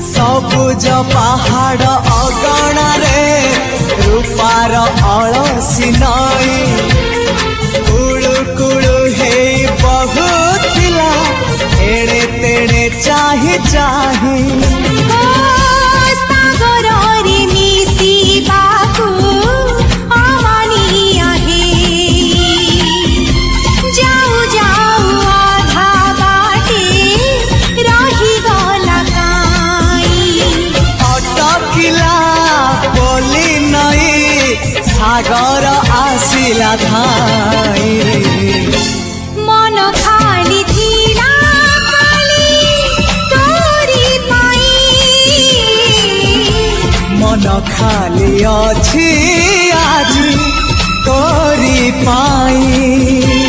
सबुज पहाड़ अगणारे रूपार अलसी नई कुळु कुळु हे बहुथिला एड़े तेड़े चाही चाही सागर आसिला धाई मन खाली थिला खाली तोरी पाई मन खाली अछि आज तोरी पाई।